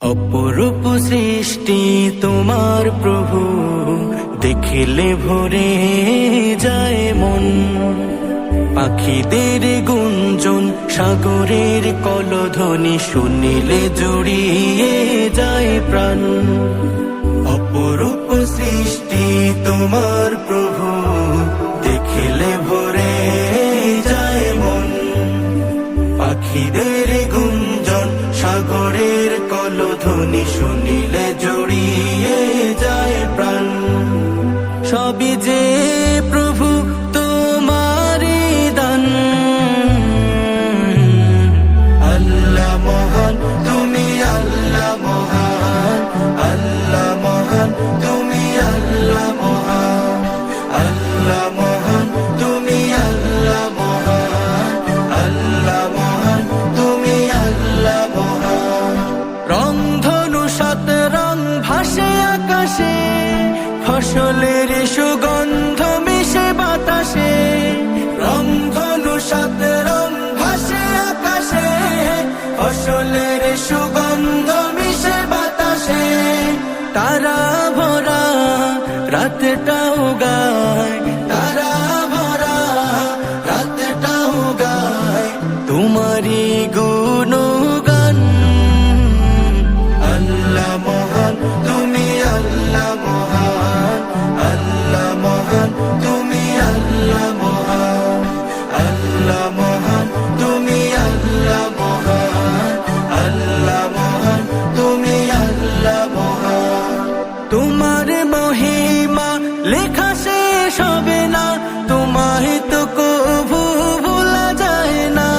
অপরূপ সৃষ্টি তোমার প্রভু, দেখিলে ভরে যায় মন। পাখিদের গুঞ্জন, সাগরের কলধ্বনি, শুনিলে জুড়িয়ে যায় প্রাণ। অপরূপ সৃষ্টি তোমার প্রভু, দেখিলে ভরে যায় মন। পাখিদের গুঞ্জন, সাগরের কলধ্বনি, শুনিলে জড়িয়ে যায় প্রাণ। সবই যে প্রভু তোমারই দান। আল্লাহ মহান, তুমি আল্লাহ মহান। আল্লাহ মহান, তুমি আল্লাহ মহান। আল্লাহ মহান, তুমি আল্লাহ মহান। আল্লাহ মহান, তুমি আল্লাহ মহান। রংধনু সাত রং ভাসে আকাশে, ফসলের সুগন্ধ মিশে বাতাসে। রংধনু সাত রং ভাসে আকাশে, ফসলের সুগন্ধ মিশে বাতাসে। তারা ভরা রাতটাও গায়, তারা ভরা রাতটাও গায় তোমারই গুণগান। আল্লাহ মহান, তুমি আল্লাহ মহান। আল্লাহ মহান, তুমি আল্লাহ মহান। আল্লাহ মহান, তুমি আল্লাহ মহান। আল্লাহ মহান, তুমি আল্লাহ মহান। তোমার মহিমা লেখা শেষ হবে না, তোমায় তো কভু ভোলা যায় না।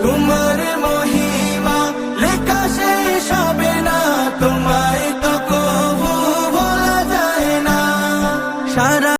তোমার মহিমা লেখা শেষ হবে না, তোমায় তো কভু ভোলা যায় না। সারা